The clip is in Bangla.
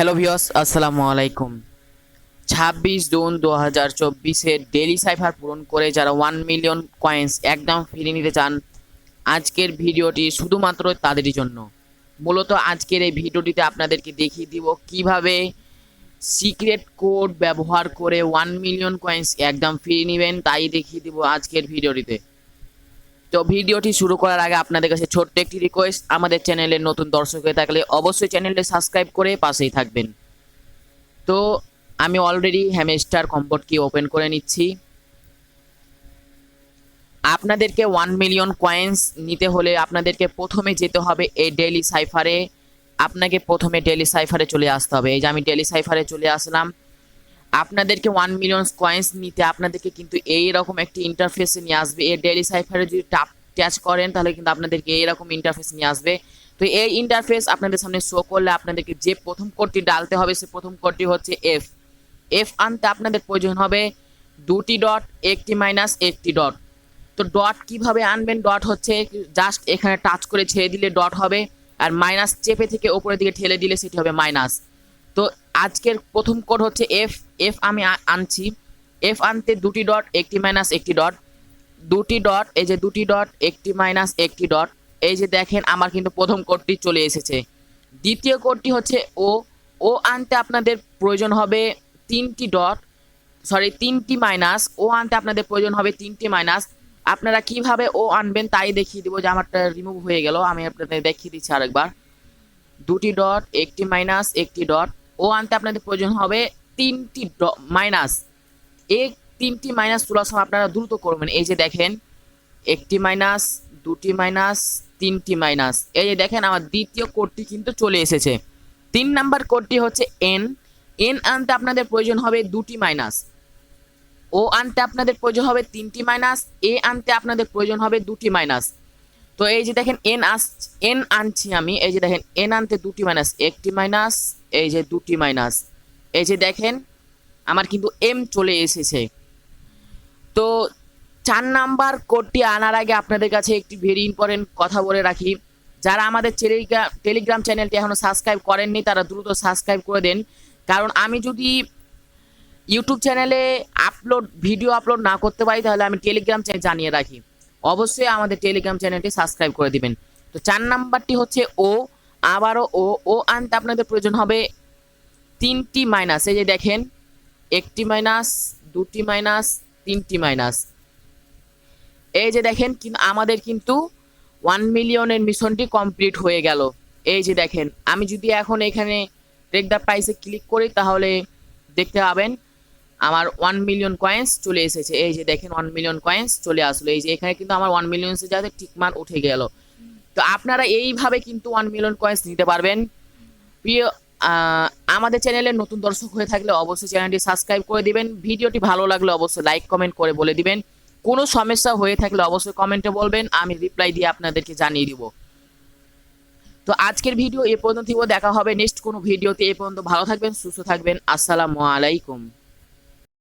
হ্যালো ভিউয়ার্স, আসসালামু আলাইকুম। 26 জুন 2024-এর ডেইলি সাইফার পূরণ করে যারা 1 মিলিয়ন কয়েন্স একদম ফিরিয়ে নিতে চান, আজকের ভিডিওটি শুধুমাত্র তাদেরই জন্য। মূলত আজকের এই ভিডিওটিতে আপনাদেরকে দেখিয়ে দিব কিভাবে সিক্রেট কোড ব্যবহার করে 1 মিলিয়ন কয়েন্স একদম ফিরিয়ে নেবেন, তাই দেখিয়ে দিব আজকের ভিডিওটিতে। তো ভিডিওটি শুরু করার আগে আপনাদের কাছে ছোট্ট একটি রিকোয়েস্ট, আমাদের চ্যানেলের নতুন দর্শক হয়ে থাকলে অবশ্যই চ্যানেলটি সাবস্ক্রাইব করে পাশেই থাকবেন। তো আমি অলরেডি হ্যামস্টার কম্পোর্ট কি ওপেন করে নিচ্ছি। আপনাদেরকে 1 মিলিয়ন কয়েন্স নিতে হলে আপনাদেরকে প্রথমে যেতে হবে এই ডেইলি সাইফারে। আপনাকে প্রথমে ডেইলি সাইফারে চলে আসতে হবে। এই যে আমি ডেইলি সাইফারে চলে আসলাম। আপনাদেরকে 1 মিলিয়ন কয়েন্স নিতে আপনাদেরকে কিন্তু এইরকম একটি ইন্টারফেসে নিয়ে আসবে। এই ডেইলি সাইফারে যদি টাচ করেন তাহলে কিন্তু আপনাদেরকে এইরকম ইন্টারফেস নিয়ে আসবে। তো এই ইন্টারফেস আপনাদের সামনে শো করলে আপনাদেরকে যে প্রথম কোডটি ডালতে হবে, সে প্রথম কোডটি হচ্ছে এফ আনতে আপনাদের প্রয়োজন হবে 2টি ডট, একটি মাইনাস, একটি ডট। তো ডট কিভাবে আনবেন? ডট হচ্ছে জাস্ট এখানে টাচ করে ছেড়ে দিলে ডট হবে, আর মাইনাস চেপে থেকে ওপরের দিকে ঠেলে দিলে সেটি হবে মাইনাস। তো আজকের প্রথম কোড হচ্ছে এফ আমি আনছি। এফ আনতে 2টি ডট, একটি মাইনাস, একটি ডট। 2টি ডট, এই যে 2টি ডট, একটি মাইনাস, একটি ডট। এই যে দেখেন আমার কিন্তু প্রথম কোডটি চলে এসেছে। দ্বিতীয় কোডটি হচ্ছে ও আনতে আপনাদের প্রয়োজন হবে 3টি ডট, 3টি মাইনাস। ও আনতে আপনাদের প্রয়োজন হবে 3টি মাইনাস। আপনারা কিভাবে ও আনবেন তাই দেখিয়ে দিব। যে আমারটা রিমুভ হয়ে গেল, আমি আপনাদের দেখিয়ে দিচ্ছি আরেকবার। 2টি ডট, একটি মাইনাস, একটি ডট। ও আনতে আপনাদের প্রয়োজন হবে 3টি মাইনাস। এই 3টি মাইনাস তোলার সময় আপনারা দ্রুত করবেন। এই যে দেখেন, একটি মাইনাস, 2টি মাইনাস, 3টি মাইনাস। এই যে দেখেন আমার দ্বিতীয় কোডটি কিন্তু চলে এসেছে। 3 নাম্বার কোডটি হচ্ছে এন আনতে আপনাদের প্রয়োজন হবে 2টি মাইনাস। ও আনতে আপনাদের প্রয়োজন হবে 3টি মাইনাস। এ আনতে আপনাদের প্রয়োজন হবে 2টি মাইনাস। তো এই যে দেখেন এন আনছি আমি। এই যে দেখেন এন আনতে 2টি মাইনাস, একটি মাইনাস, এই যে 2টি মাইনাস। এই যে দেখেন আমার কিন্তু এম চলে এসেছে। তো 4 নাম্বার কোডটি আনার আগে আপনাদের কাছে একটি ভেরি ইম্পর্টেন্ট কথা বলে রাখি। যারা আমাদের টেলিগ্রাম চ্যানেলটি এখনও সাবস্ক্রাইব করেননি তারা দ্রুত সাবস্ক্রাইব করে দেন। কারণ আমি যদি ইউটিউব চ্যানেলে ভিডিও আপলোড না করতে পারি তাহলে আমি টেলিগ্রাম চ্যানেল জানিয়ে রাখি, অবশ্যই আমাদের টেলিগ্রাম চ্যানেলটি সাবস্ক্রাইব করে দিবেন। তো 4 নাম্বারটি হচ্ছে আবারও ও আনতে আপনাদের প্রয়োজন হবে 3টি মাইনাস। এই যে দেখেন, একটি মাইনাস, 2টি মাইনাস, 3টি মাইনাস। এই যে দেখেন কিন্তু আমাদের কিন্তু 1 মিলিয়নের মিশনটি কমপ্লিট হয়ে গেল। এই যে দেখেন আমি যদি এখন এখানে টেক দ্য প্রাইসে ক্লিক করি তাহলে দেখতে পাবেন আমার 1 মিলিয়ন কয়েন্স চলে এসেছে। এই যে দেখেন 1 মিলিয়ন কয়েন্স চলে আসলো। এই যে এখানে কিন্তু আমার 1 মিলিয়ন যাতে টিকমার্ক উঠে গেল। তো আপনারা এইভাবে কিন্তু 1 মিলিয়ন কয়েন্স নিতে পারবেন। প্রিয় আমাদের চ্যানেলের নতুন দর্শক হয়ে থাকলে অবশ্যই চ্যানেলটি সাবস্ক্রাইব করে দিবেন। ভিডিওটি ভালো লাগলে অবশ্যই লাইক কমেন্ট করে বলে দিবেন। কোনো সমস্যা হয়ে থাকলে অবশ্যই কমেন্টে বলবেন, আমি রিপ্লাই দিয়ে আপনাদেরকে জানিয়ে দিব। তো আজকের ভিডিও এ পর্যন্ত, দেখা হবে নেক্সট কোনো ভিডিওতে। এ পর্যন্ত ভালো থাকবেন, সুস্থ থাকবেন। আসসালামু আলাইকুম।